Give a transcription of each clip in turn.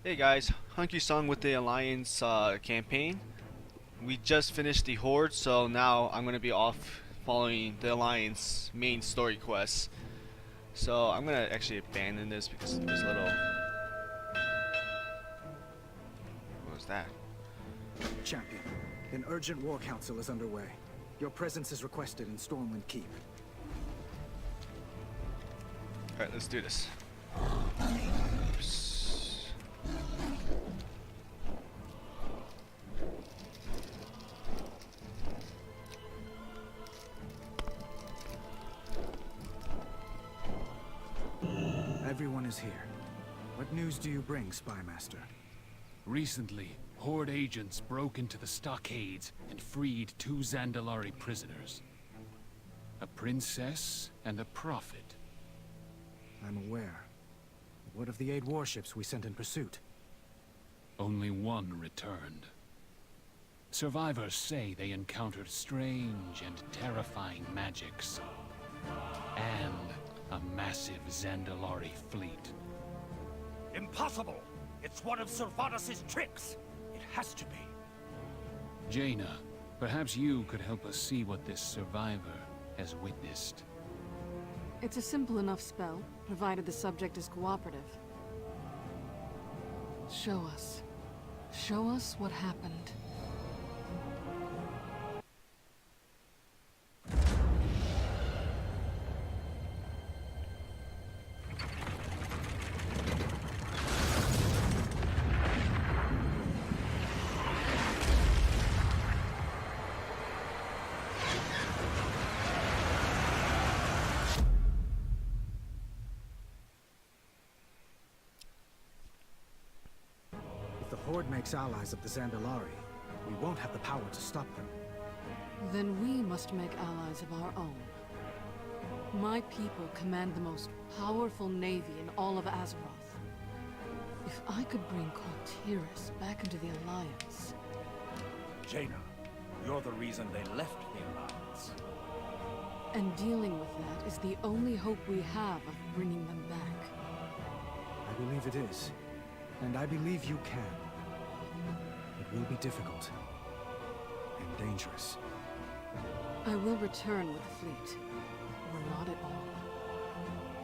Hey guys, HanKuSung with the Alliance campaign. We just finished the Horde, so now I'm going to be off following the Alliance main story quests. So I'm going to actually abandon this because there's a little... What was that? Champion, an urgent war council is underway. Your presence is requested in Stormwind Keep. Alright, let's do this. Oops. Everyone is here. What news do you bring, Spymaster? Recently, Horde agents broke into the stockades and freed 2 Zandalari prisoners. A princess and a prophet. I'm aware. What of the 8 warships we sent in pursuit? Only 1 returned. Survivors say they encountered strange and terrifying magics. And a massive Zandalari fleet. Impossible! It's one of Sylvanas' tricks! It has to be. Jaina, perhaps you could help us see what this survivor has witnessed. It's a simple enough spell, provided the subject is cooperative. Show us. Show us what happened. If the Horde makes allies of the Zandalari, we won't have the power to stop them. Then we must make allies of our own. My people command the most powerful navy in all of Azeroth. If I could bring Kultiris back into the Alliance... Jaina, you're the reason they left the Alliance. And dealing with that is the only hope we have of bringing them back. I believe it is. And I believe you can. It will be difficult. And dangerous. I will return with the fleet. Or not at all.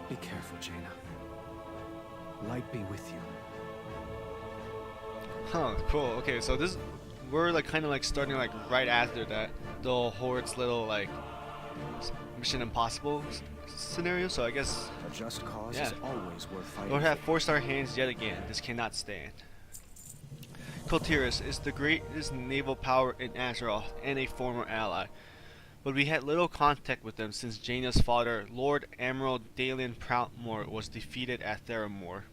Be careful, Jaina. Light be with you. Huh, cool. Okay, so this... We're like kind of like starting like right after that. The Horde's little like... Mission Impossible scenario, so I guess... A just cause Yeah. is always worth fighting. Lord have 4-star hands yet again. This cannot stand. Kultiris is the greatest naval power in Azeroth and a former ally, but we had little contact with them since Jaina's father, Lord Admiral Dalian Proudmoore, was defeated at Theramore.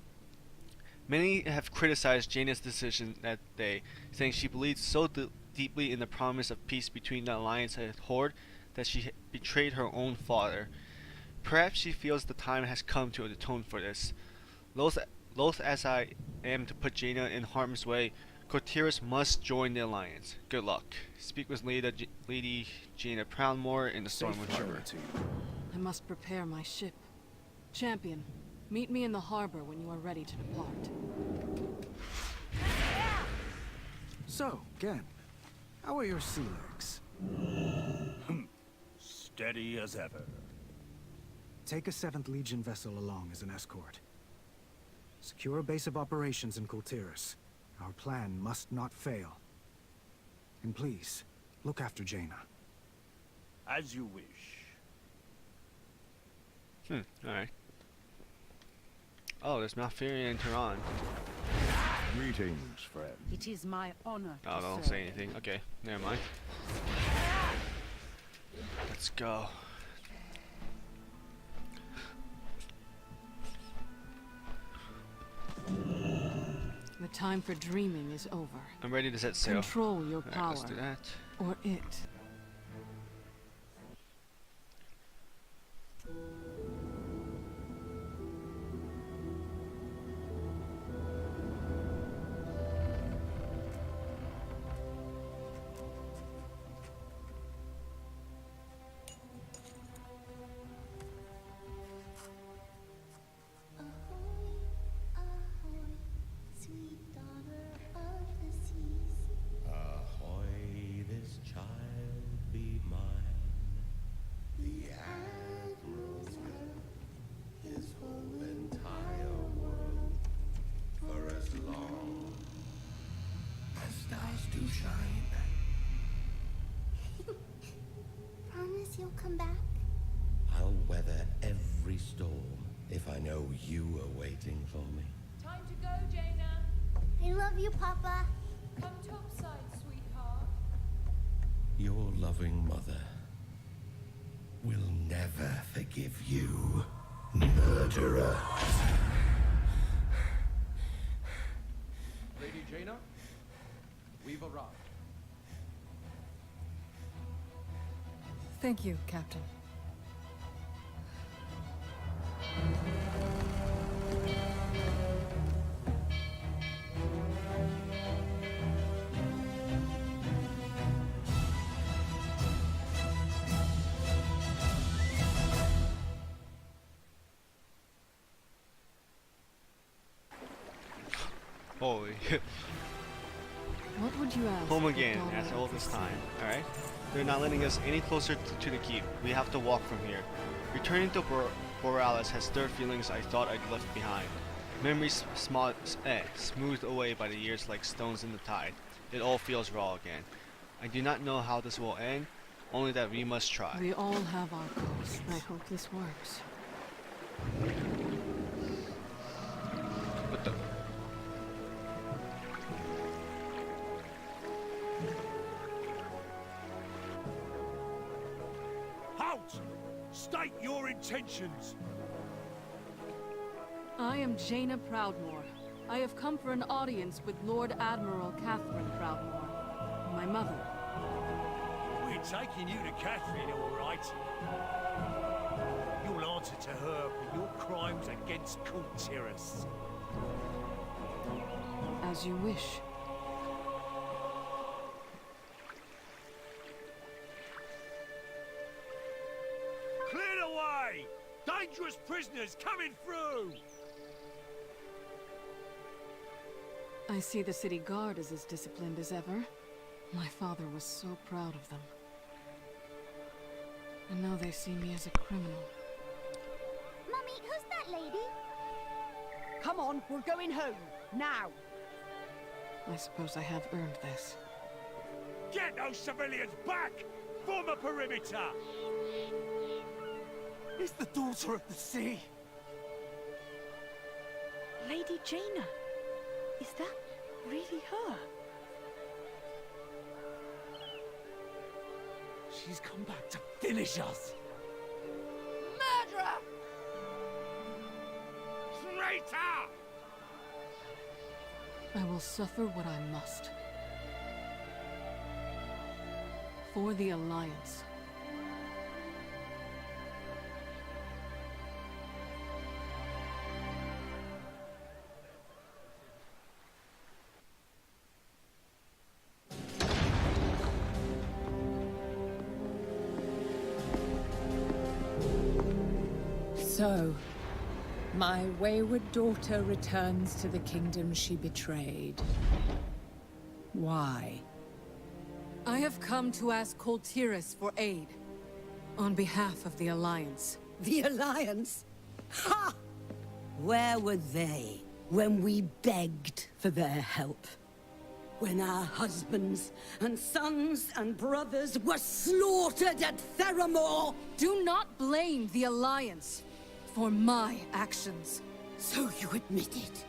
Many have criticized Jaina's decision that day, saying she believed so deeply in the promise of peace between the Alliance and Horde that she betrayed her own father. Perhaps she feels the time has come to atone for this. Loath as I am to put Jaina in harm's way, Kultiris must join the Alliance. Good luck. Speak with Lady Jaina Proudmoore in the Stormwind Harbor. to you. I must prepare my ship. Champion, meet me in the harbor when you are ready to depart. So, Gen, how are your sea legs? Steady as ever. Take a 7th Legion vessel along as an escort. Secure a base of operations in Kultiris. Our plan must not fail. And please, look after Jaina. As you wish. Alright. Oh, there's Malfurion and Tehran. Greetings, friend. It is my honor Oh, to don't serve. say anything. Okay, never mind. Let's go. The time for dreaming is over. I'm ready to set sail. Control your Alright, power. let's do that. Or it. Ahoy, ahoy, sweet you were waiting for me. Time to go, Jaina. I love you, Papa. Come topside, sweetheart. Your loving mother will never forgive you, murderer. Lady Jaina, we've arrived. Thank you, Captain. Holy. What would you ask? Home the again, daughter as of old the as sea? time. Alright? They're not letting us any closer to the keep. We have to walk from here. Returning to Borealis has stirred feelings I thought I'd left behind. Memories smoothed away by the years like stones in the tide. It all feels raw again. I do not know how this will end, only that we must try. We all have our goals. I hope this works. What the? Halt! State your intentions. I am Jaina Proudmoore. I have come for an audience with Lord Admiral Catherine Proudmoore, my mother. We're taking you to Catherine, all right. You'll answer to her for your crimes against Kultiras. As you wish. Clear the way! Dangerous prisoners coming through! I see the city guard is as disciplined as ever. My father was so proud of them. And now they see me as a criminal. Mummy, who's that lady? Come on, we're going home. Now. I suppose I have earned this. Get those civilians back! Form a perimeter! It's the daughter of the sea! Lady Jaina. Is that really her? She's come back to finish us! Murderer! Traitor! I will suffer what I must. For the Alliance. So, my wayward daughter returns to the kingdom she betrayed. Why? I have come to ask Kultiras for aid. On behalf of the Alliance. The Alliance? Ha! Where were they when we begged for their help? When our husbands and sons and brothers were slaughtered at Theramore? Do not blame the Alliance for my actions. So you admit it?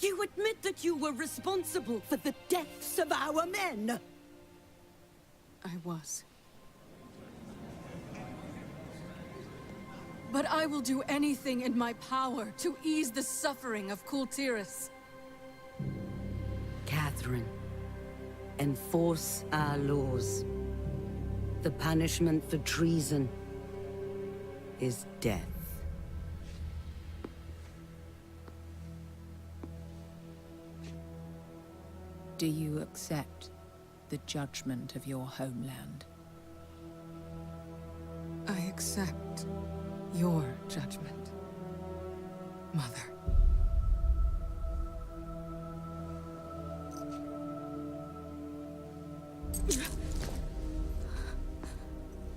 You admit that you were responsible for the deaths of our men? I was. But I will do anything in my power to ease the suffering of Kultiras. Catherine, enforce our laws. The punishment for treason is death. Do you accept the judgment of your homeland? I accept your judgment, Mother.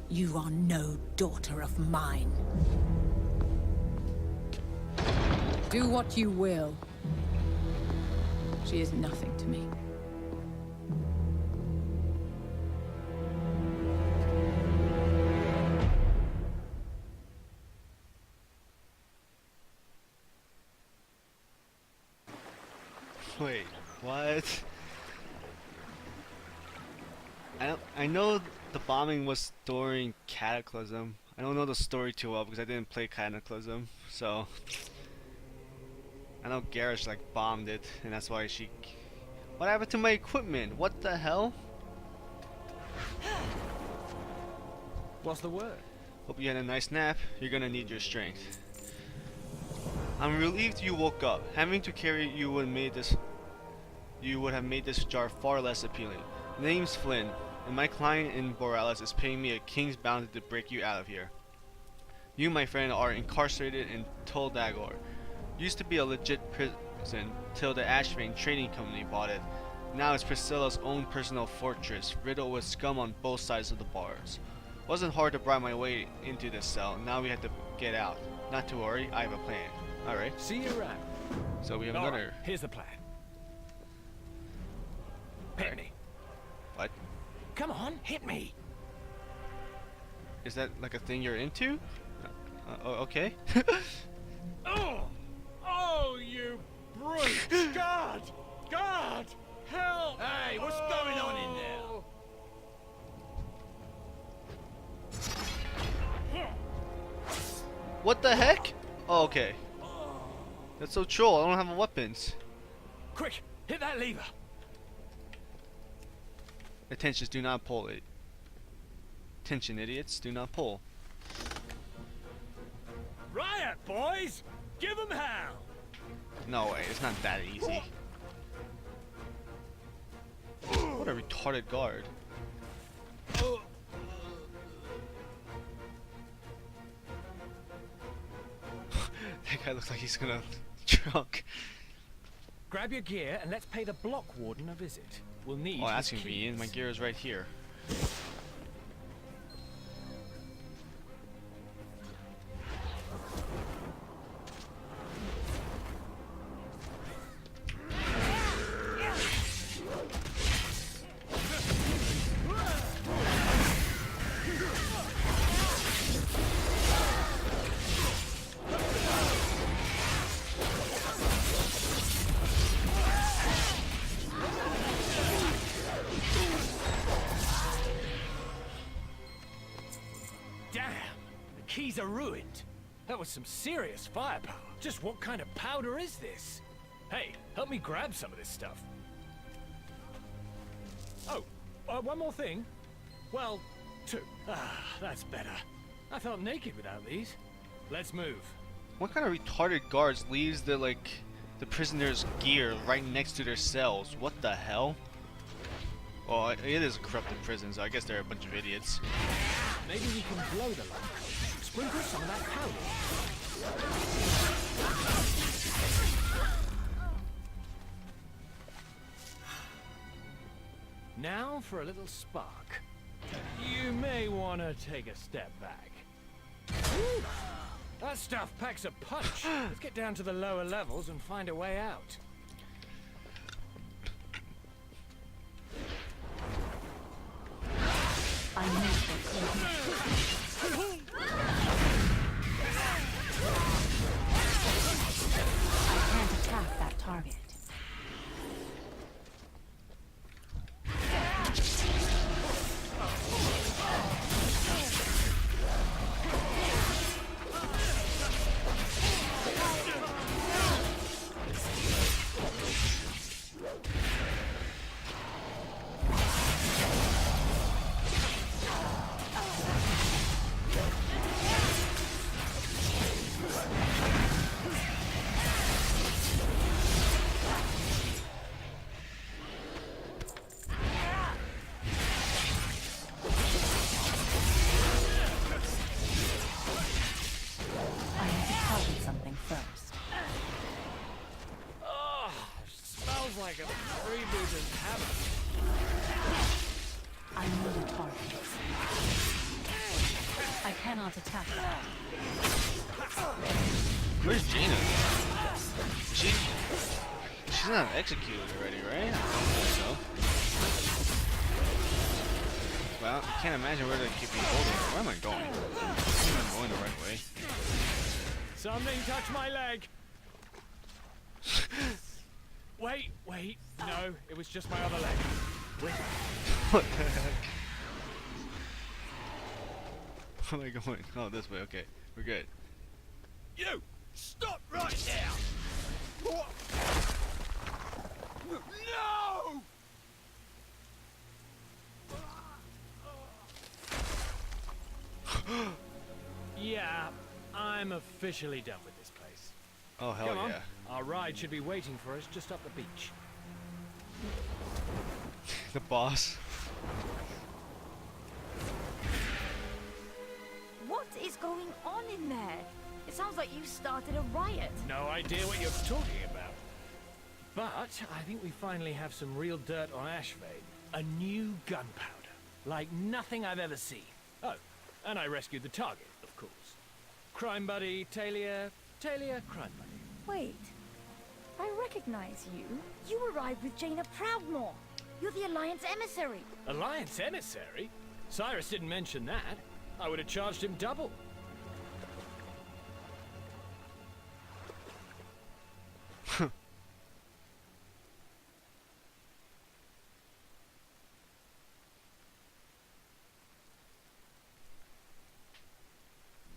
You are no daughter of mine. Do what you will. She is nothing to me. Wait, what? I know the bombing was during Cataclysm. I don't know the story too well because I didn't play Cataclysm, so I know Garrosh like bombed it, and that's why she. What happened to my equipment? What the hell? What's the word? Hope you had a nice nap. You're gonna need your strength. I'm relieved you woke up. Having to carry you would have made this jar far less appealing. Name's Flynn, and my client in Borealis is paying me a king's bounty to break you out of here. You, my friend, are incarcerated in Tol Dagor. Used to be a legit prison till the Ashvane Trading Company bought it. Now it's Priscilla's own personal fortress, riddled with scum on both sides of the bars. Wasn't hard to bribe my way into this cell. Now we have to get out. Not to worry, I have a plan. Alright. See you around. So we have All another. right, here's the plan. Hit me. What? Come on, hit me. Is that like a thing you're into? Okay. Oh! Oh, you brute! God! God! Help! Hey, what's going on in there? What the heck? Oh, okay. That's so troll. I don't have weapons. Quick, hit that lever. Attention, do not pull it. Attention, idiots, do not pull. Riot, boys! Give 'em hell! No way, it's not that easy. What a retarded guard. That guy looks like he's gonna drunk. Grab your gear and let's pay the block warden a visit. We'll need. Oh, that's his convenient. My keys. gear is right here. Damn, the keys are ruined. That was some serious firepower. Just what kind of powder is this? Hey, help me grab some of this stuff. Oh, one more thing. Well, two. Ah, that's better. I felt naked without these. Let's move. What kind of retarded guards leaves the prisoners' gear right next to their cells? What the hell? Well, it is a corrupted prison, so I guess they're a bunch of idiots. Maybe we can blow the lamp. Sprinkle some of that powder. Now for a little spark. You may want to take a step back. Woo! That stuff packs a punch. Let's get down to the lower levels and find a way out. I need I can't attack that target. Like a freebooter's hammer. I need a target. I cannot attack that. Where's Jaina? She's not executed already, right? I don't think so. Well, I can't imagine where they keep me holding. Where am I going? I think I'm going the right way. Something touched my leg. Wait. Wait, no, it was just my other leg. Wait. What the heck? Where am I going? Oh, this way. Okay, we're good. You! Stop right now! What? No! Yeah, I'm officially done with this place. Oh, hell Come on. yeah. Our ride should be waiting for us just up the beach. The boss. What is going on in there? It sounds like you started a riot. No idea what you're talking about. But I think we finally have some real dirt on Ashvade. A new gunpowder. Like nothing I've ever seen. Oh, and I rescued the target, of course. Crime buddy, Talia, crime buddy. Wait, I recognize you. You arrived with Jaina Proudmoore. You're the Alliance emissary. Alliance emissary? Cyrus didn't mention that. I would have charged him double.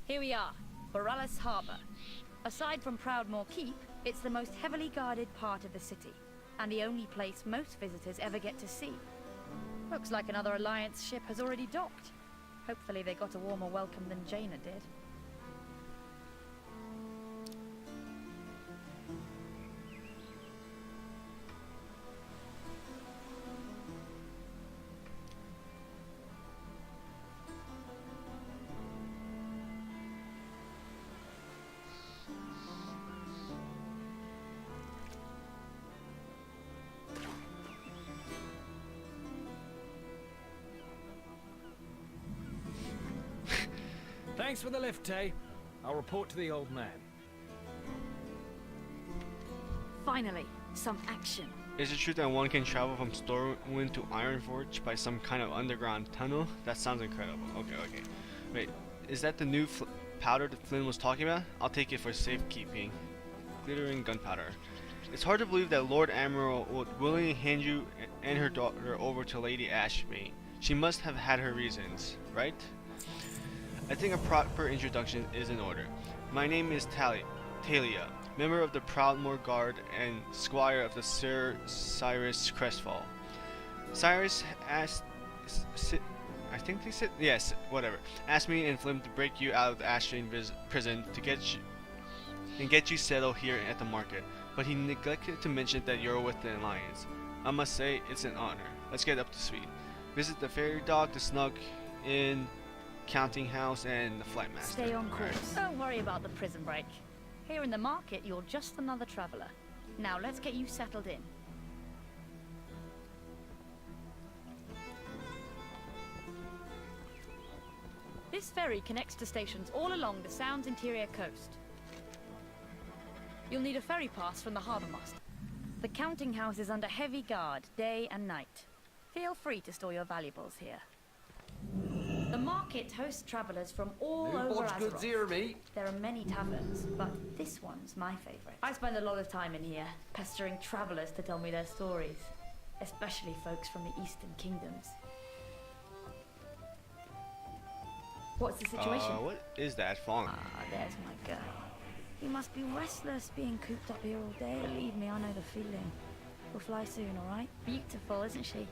Here we are, Borealis Harbor. Aside from Proudmoore Keep, it's the most heavily guarded part of the city, and the only place most visitors ever get to see. Looks like another Alliance ship has already docked. Hopefully they got a warmer welcome than Jaina did. Thanks for the lift, Tay. I'll report to the old man. Finally, some action. Is it true that one can travel from Stormwind to Ironforge by some kind of underground tunnel? That sounds incredible. Okay. Wait, is that the new powder that Flynn was talking about? I'll take it for safekeeping. Glittering gunpowder. It's hard to believe that Lord Admiral would willingly hand you and her daughter over to Lady Ashbane. She must have had her reasons, right? I think a proper introduction is in order. My name is Talia, member of the Proudmoore Guard and squire of the Sir Cyrus Crestfall. Cyrus asked, I think they said, yes, whatever, asked me and Flynn to break you out of the Ashbane prison to get you settled here at the market, but he neglected to mention that you're with the Alliance. I must say, it's an honor. Let's get up to speed. Visit the ferry dock, the snug inn, counting house, and the flight master. Stay on course. Don't worry about the prison break. Here in the market, you're just another traveler. Now let's get you settled in. This ferry connects to stations all along the Sound's interior coast. You'll need a ferry pass from the harbour master. The counting house is under heavy guard, day and night. Feel free to store your valuables here. The market hosts travelers from all over Azeroth. There are many taverns, but this one's my favorite. I spend a lot of time in here, pestering travelers to tell me their stories, especially folks from the Eastern Kingdoms. What's the situation? What is that falling? Ah, there's my girl. You must be restless being cooped up here all day. Believe me, I know the feeling. We'll fly soon, all right? Beautiful, isn't she?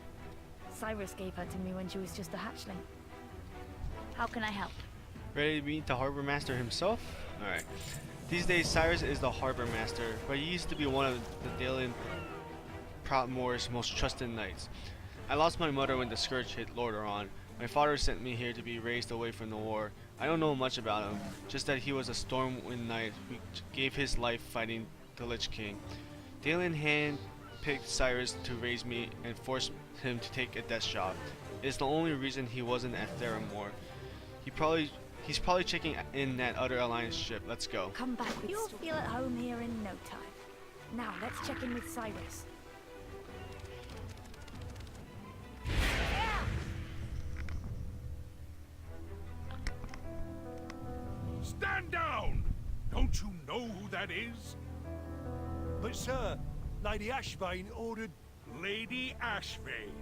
Cyrus gave her to me when she was just a hatchling. How can I help? Ready to meet the harbor master himself? Alright. These days Cyrus is the harbor master, but he used to be one of the Dalian Proudmoore's most trusted knights. I lost my mother when the Scourge hit Lordaeron. My father sent me here to be raised away from the war. I don't know much about him, just that he was a Stormwind knight who gave his life fighting the Lich King. Dalian hand-picked Cyrus to raise me and forced him to take a death job. It's the only reason he wasn't at Theramore. He's probably checking in that other Alliance ship. Let's go. Come back with You'll feel at home here in no time. Now let's check in with Cyrus. Stand down! Don't you know who that is? But sir, Lady Ashvane ordered... Lady Ashvane.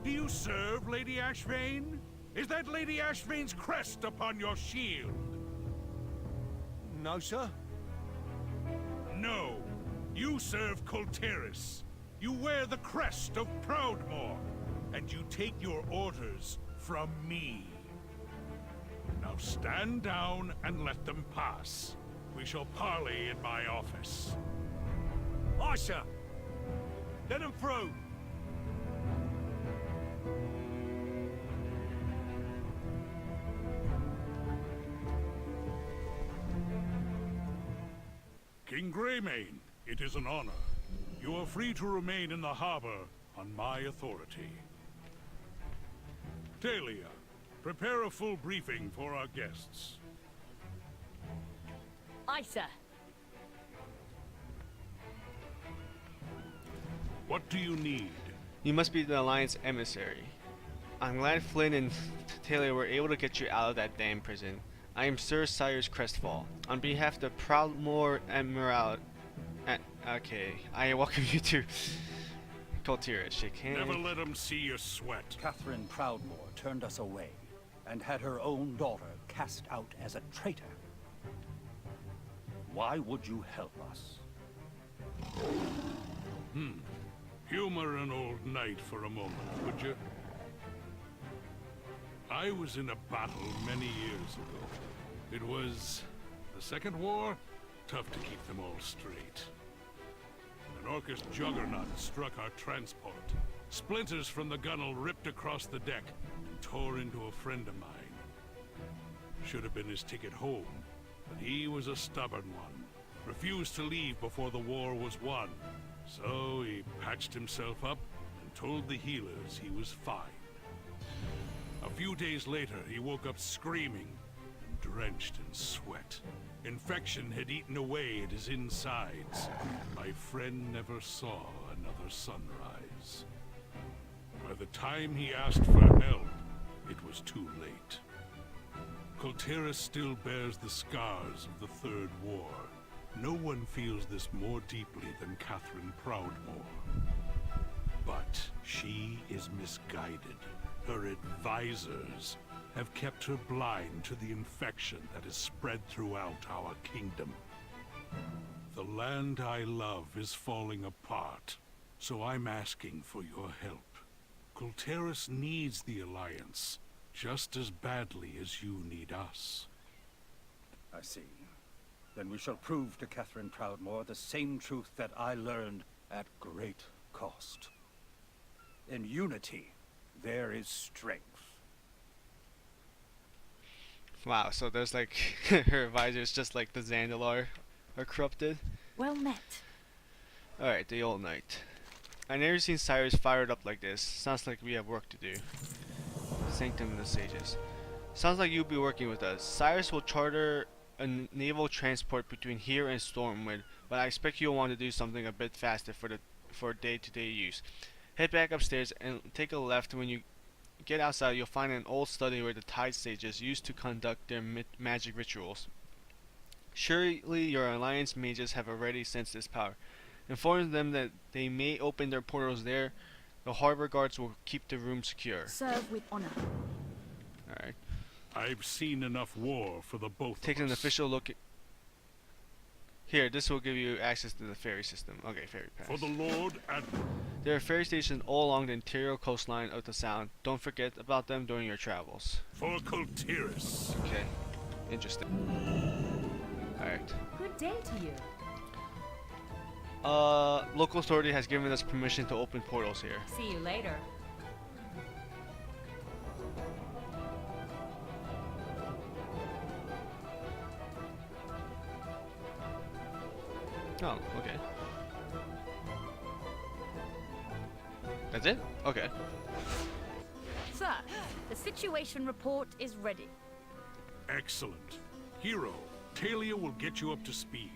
Do you serve Lady Ashvane? Is that Lady Ashvane's crest upon your shield? No, sir. No. You serve Kultiris. You wear the crest of Proudmoore. And you take your orders from me. Now stand down and let them pass. We shall parley in my office. Aye, sir. Let them through. King Greymane, it is an honor. You are free to remain in the harbor on my authority. Talia, prepare a full briefing for our guests. Aye, sir. What do you need? You must be the Alliance emissary. I'm glad Flynn and Taylor were able to get you out of that damn prison. I am Sir Cyrus Crestfall. On behalf of the Proudmoore Admiral... okay, I welcome you to Kultiris. Shake hands. Never let them see you sweat. Catherine Proudmoore turned us away and had her own daughter cast out as a traitor. Why would you help us? Humor an old knight for a moment, would you? I was in a battle many years ago. It was the Second War. Tough to keep them all straight. An Orcish juggernaut struck our transport. Splinters from the gunwale ripped across the deck and tore into a friend of mine. Should have been his ticket home, but he was a stubborn one. Refused to leave before the war was won. So he patched himself up and told the healers he was fine. A few days later, he woke up screaming and drenched in sweat. Infection had eaten away at his insides. My friend never saw another sunrise. By the time he asked for help, it was too late. Kultiris still bears the scars of the Third War. No one feels this more deeply than Catherine Proudmoore. But she is misguided. Her advisors have kept her blind to the infection that has spread throughout our kingdom. The land I love is falling apart, so I'm asking for your help. Kultiris needs the Alliance just as badly as you need us. I see. Then we shall prove to Catherine Proudmoore the same truth that I learned at great cost. In unity, there is strength. Wow, so there's like her advisors just like the Zandalar are corrupted. Well met. Alright, the old knight. I never seen Cyrus fired up like this. Sounds like we have work to do. Sanctum of the Sages. Sounds like you'll be working with us. Cyrus will charter a naval transport between here and Stormwind, but I expect you'll want to do something a bit faster for day-to-day use. Head back upstairs and take a left. When you get outside, you'll find an old study where the Tide Sages used to conduct their magic rituals. Surely your Alliance mages have already sensed this power. Inform them that they may open their portals there. The harbor guards will keep the room secure. Serve with honor. Alright. I've seen enough war for the both Take of us. an official look at... Here, this will give you access to the ferry system. Okay, ferry pass. For the Lord Admiral. There are ferry stations all along the interior coastline of the Sound. Don't forget about them during your travels. For Kultiris. Okay. Interesting. Alright. Good day to you. Local authority has given us permission to open portals here. See you later. Oh, okay. That's it? Okay. Sir, the situation report is ready. Excellent. Hero, Talia will get you up to speed.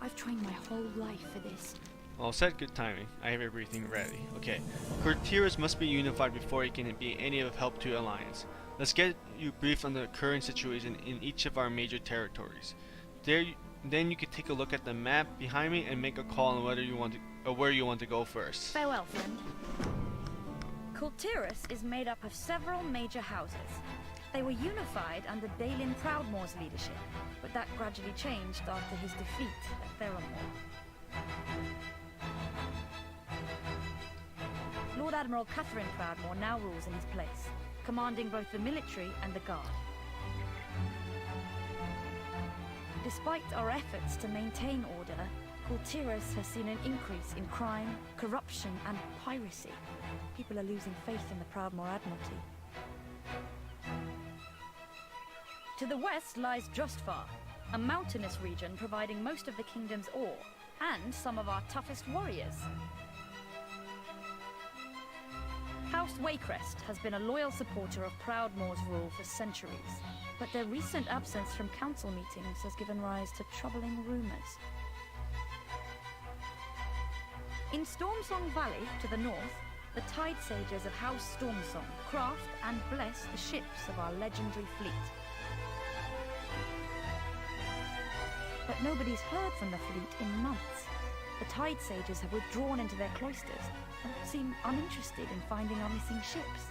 I've trained my whole life for this. All set, good timing. I have everything ready. Okay. Kultiris must be unified before it can be any of help to Alliance. Let's get you briefed on the current situation in each of our major territories. Then you could take a look at the map behind me and make a call on whether you want to, or where you want to go first. Farewell, friend. Kultiras is made up of several major houses. They were unified under Dalin Proudmoore's leadership, but that gradually changed after his defeat at Theramore. Lord Admiral Catherine Proudmoore now rules in his place, commanding both the military and the guard. Despite our efforts to maintain order, Kultiras has seen an increase in crime, corruption, and piracy. People are losing faith in the Proudmoore Admiralty. To the west lies Justvar, a mountainous region providing most of the kingdom's ore, and some of our toughest warriors. House Waycrest has been a loyal supporter of Proudmoore's rule for centuries, but their recent absence from council meetings has given rise to troubling rumors. In Stormsong Valley, to the north, the Tide Sages of House Stormsong craft and bless the ships of our legendary fleet. But nobody's heard from the fleet in months. The Tide Sages have withdrawn into their cloisters and seem uninterested in finding our missing ships.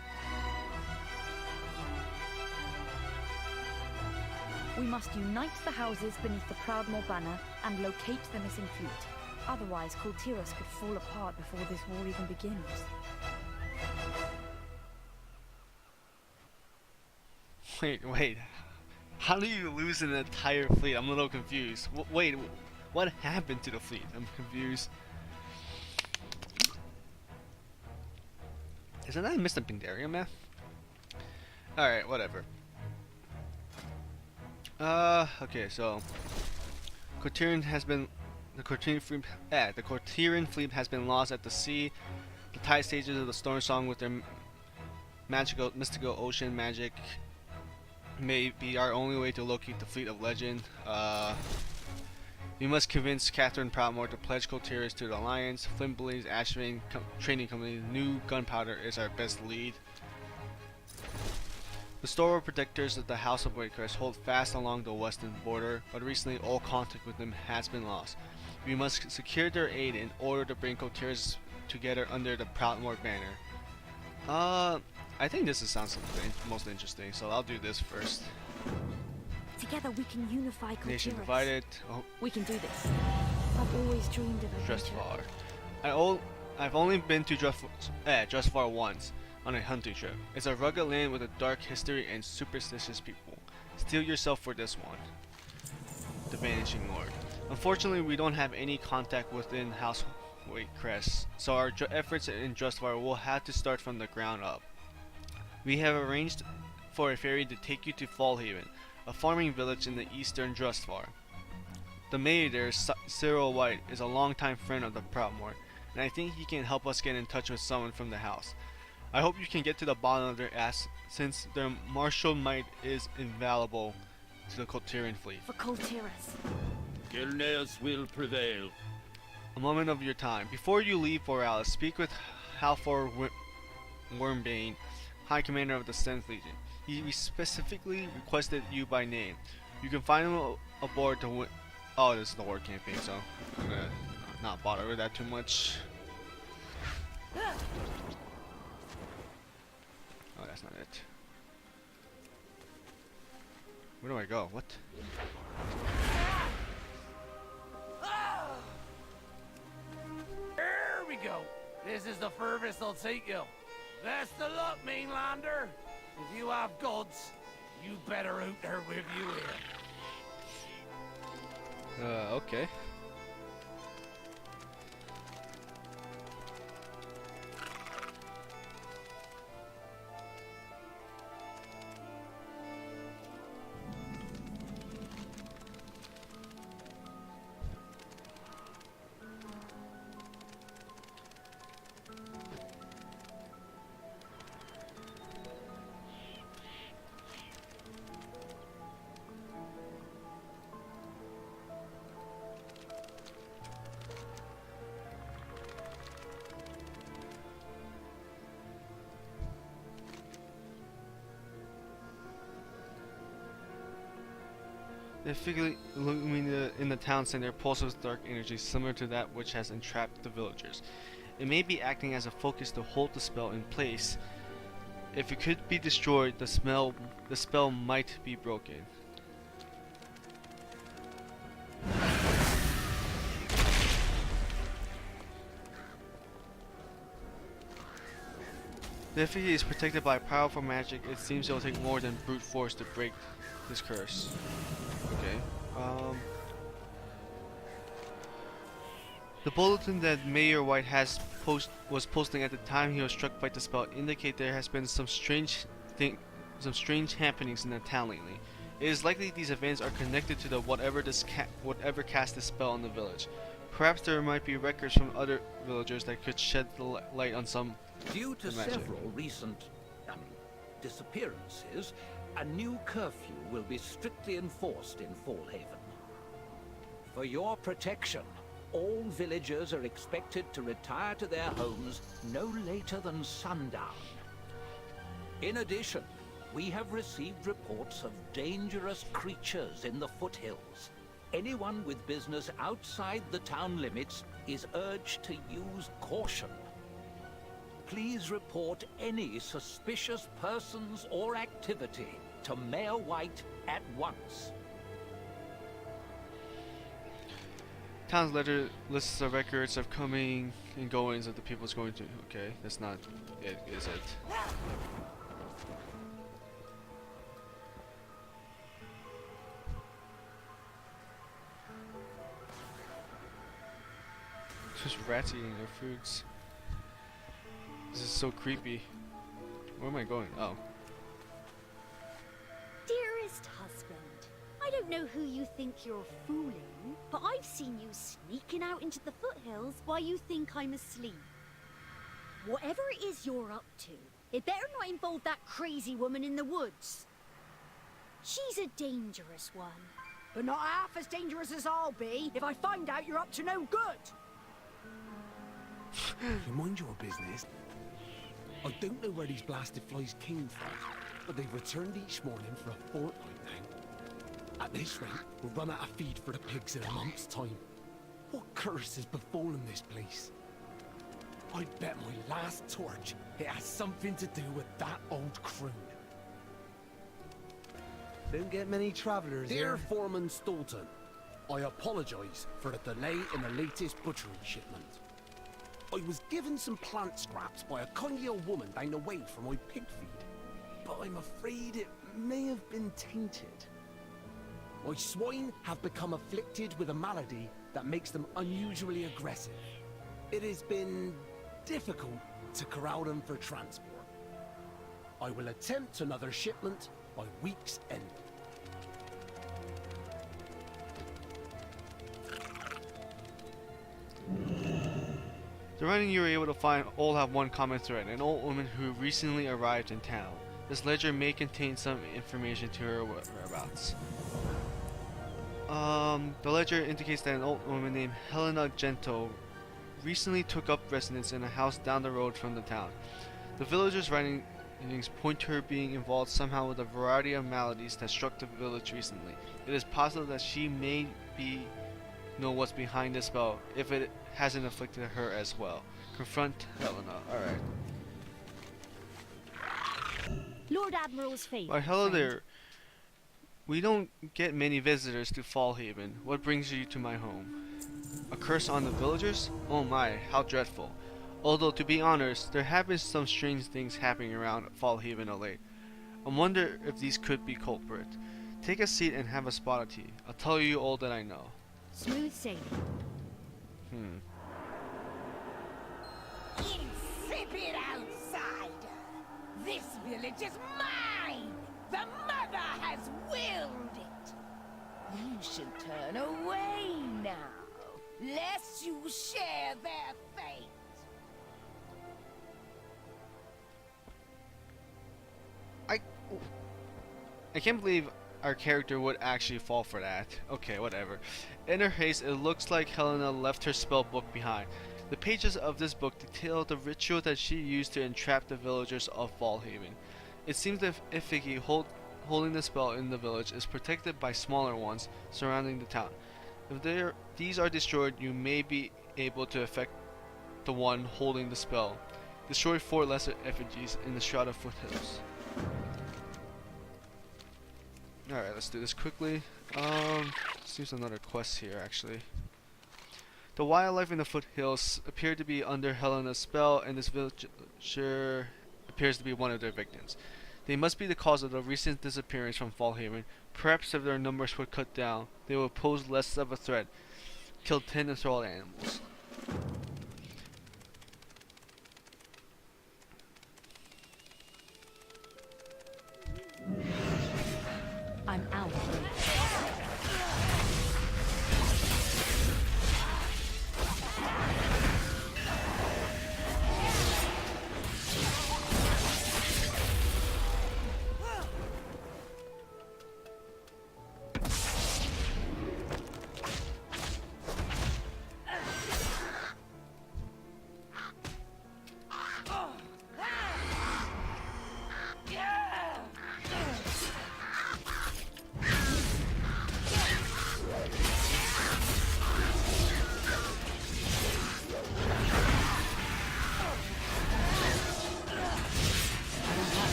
We must unite the houses beneath the Proudmoore banner and locate the missing fleet. Otherwise, Kultiras could fall apart before this war even begins. Wait. How do you lose an entire fleet? I'm a little confused. Wait, what happened to the fleet? I'm confused. Isn't that Mr. Pandaria, man? Alright, whatever. Okay, so Cortirian fleet has been lost at the sea. The Tide Sages of the Stormsong with their mystical ocean magic may be our only way to locate the fleet of legend. We must convince Catherine Proudmoore to pledge Kultiras to the Alliance. Flint believes Ashvane Trading Company's new gunpowder is our best lead. The store protectors of the House of Waycrest hold fast along the western border, but recently all contact with them has been lost. We must secure their aid in order to bring Kultiras together under the Proudmoore banner. I think this sounds most interesting, so I'll do this first. Together we can unify Kultiras. Nation divided. Oh. We can do this. I've always dreamed of a Justvar. I've only been to Justvar once on a hunting trip. It's a rugged land with a dark history and superstitious people. Steel yourself for this one. The Vanishing Lord. Unfortunately, we don't have any contact within House Waycrest, so our efforts in Justvar will have to start from the ground up. We have arranged for a ferry to take you to Fallhaven, a farming village in the eastern Justvar. The mayor there, Cyril White, is a longtime friend of the Proudmoore, and I think he can help us get in touch with someone from the house. I hope you can get to the bottom of their ass, since their martial might is invaluable to the Kultirian fleet. For Kultiras. Gilneas will prevail. A moment of your time. Before you leave Borealis, speak with Halfor Wormbane, High Commander of the 7th Legion. He specifically requested you by name. You can find him aboard to win. Oh, this is the war campaign, so I'm gonna not bother with that too much. Oh, that's not it. Where do I go? What? There we go. This is the furthest I'll take you. Best of luck, mainlander. If you have gods, you better out there with you here. Okay. The figure illuminated in the town center pulses with dark energy similar to that which has entrapped the villagers. It may be acting as a focus to hold the spell in place. If it could be destroyed, the spell might be broken. The effigy is protected by powerful magic. It seems it will take more than brute force to break this curse. Okay. The bulletin that Mayor White was posting at the time he was struck by the spell indicate there has been some strange happenings in the town lately. It is likely these events are connected to the whatever cast this spell on the village. Perhaps there might be records from other villagers that could shed the light on some. Due to several recent disappearances, a new curfew will be strictly enforced in Fallhaven. For your protection, all villagers are expected to retire to their homes no later than sundown. In addition, we have received reports of dangerous creatures in the foothills. Anyone with business outside the town limits is urged to use caution. Please report any suspicious persons or activity to Mayor White at once. Town's letter lists the records of coming and goings of the people's going to. Okay, that's not it, is it? Just rats eating their foods. This is so creepy. Where am I going? Oh. Dearest husband, I don't know who you think you're fooling, but I've seen you sneaking out into the foothills while you think I'm asleep. Whatever it is you're up to, it better not involve that crazy woman in the woods. She's a dangerous one. But not half as dangerous as I'll be if I find out you're up to no good. You mind your business. I don't know where these blasted flies came from, but they've returned each morning for a fortnight now. At this rate, we'll run out of feed for the pigs in a month's time. What curse has befallen this place? I'd bet my last torch it has something to do with that old croon. Don't get many travelers Dear here. Foreman Stolton, I apologize for the delay in the latest butchery shipment. I was given some plant scraps by a kindly old woman down the way from my pig feed, but I'm afraid it may have been tainted. My swine have become afflicted with a malady that makes them unusually aggressive. It has been difficult to corral them for transport. I will attempt another shipment by week's end. The writing you were able to find all have one common thread, an old woman who recently arrived in town. This ledger may contain some information to her whereabouts. The ledger indicates that an old woman named Helena Gento recently took up residence in a house down the road from the town. The villagers' writings point to her being involved somehow with a variety of maladies that struck the village recently. It is possible that she may know what's behind the spell, if it hasn't afflicted her as well. Confront Helena. Alright. Lord Admiral's fate. Why, hello there. We don't get many visitors to Fallhaven. What brings you to my home? A curse on the villagers? Oh my, how dreadful. Although, to be honest, there have been some strange things happening around Fallhaven of late. I wonder if these could be culprit. Take a seat and have a spot of tea. I'll tell you all that I know. Smooth sailing. Insipid outsider! This village is mine! The mother has willed it! You should turn away now, lest you share their fate. I can't believe our character would actually fall for that. Okay, whatever. In her haste, it looks like Helena left her spell book behind. The pages of this book detail the ritual that she used to entrap the villagers of Fallhaven. It seems the effigy holding the spell in the village is protected by smaller ones surrounding the town. If these are destroyed, you may be able to affect the one holding the spell. Destroy 4 lesser effigies in the Shrouded Foothills. Alright, let's do this quickly. Seems another quest here actually. The wildlife in the foothills appear to be under Helena's spell, and this villager appears to be one of their victims. They must be the cause of the recent disappearance from Fallhaven. Perhaps if their numbers were cut down, they would pose less of a threat. Kill 10 enthralled animals. I'm out.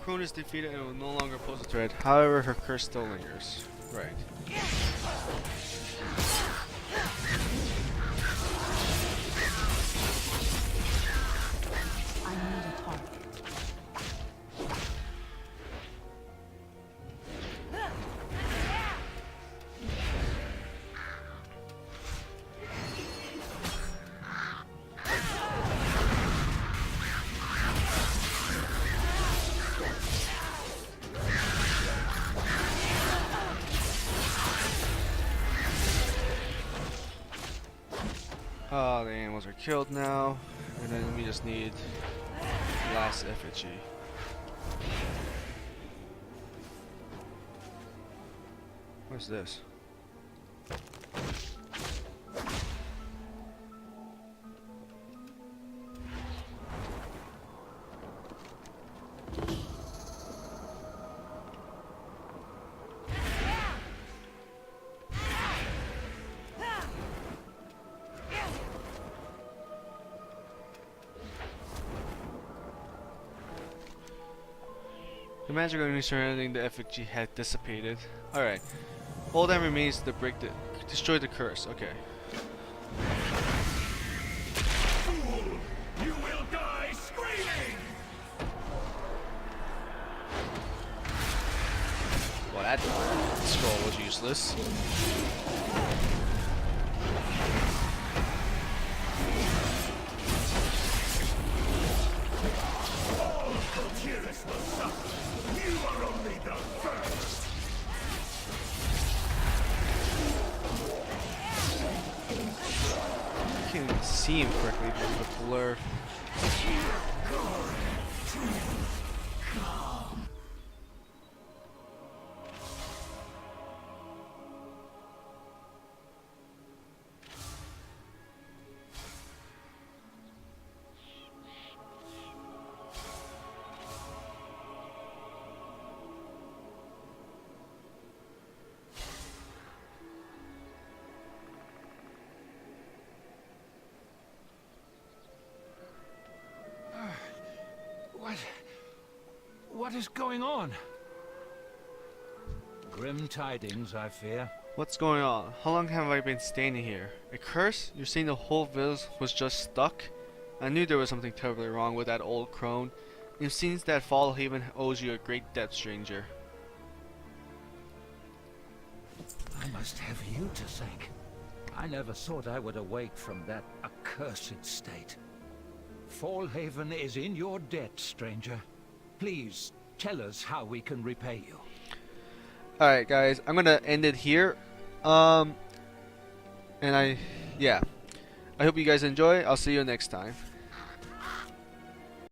Crone is defeated and will no longer pose a threat. However, her curse still lingers. Right. I need a target. The animals are killed now, and then we just need last effigy. What's this? The magic only surrounding the effigy had dissipated. Alright. All that remains is to destroy the curse. Okay. You will die screaming! Well, that scroll was useless. You are only the first! I can't even see him correctly because of the blur. What is going on? Grim tidings, I fear. What's going on? How long have I been standing here? A curse? You're saying the whole village was just stuck? I knew there was something terribly wrong with that old crone. It seems that Fallhaven owes you a great debt, stranger. I must have you to thank. I never thought I would awake from that accursed state. Fallhaven is in your debt, stranger. Please, Tell us how we can repay you. Alright guys, I'm gonna end it here. And I hope you guys enjoy. I'll see you next time.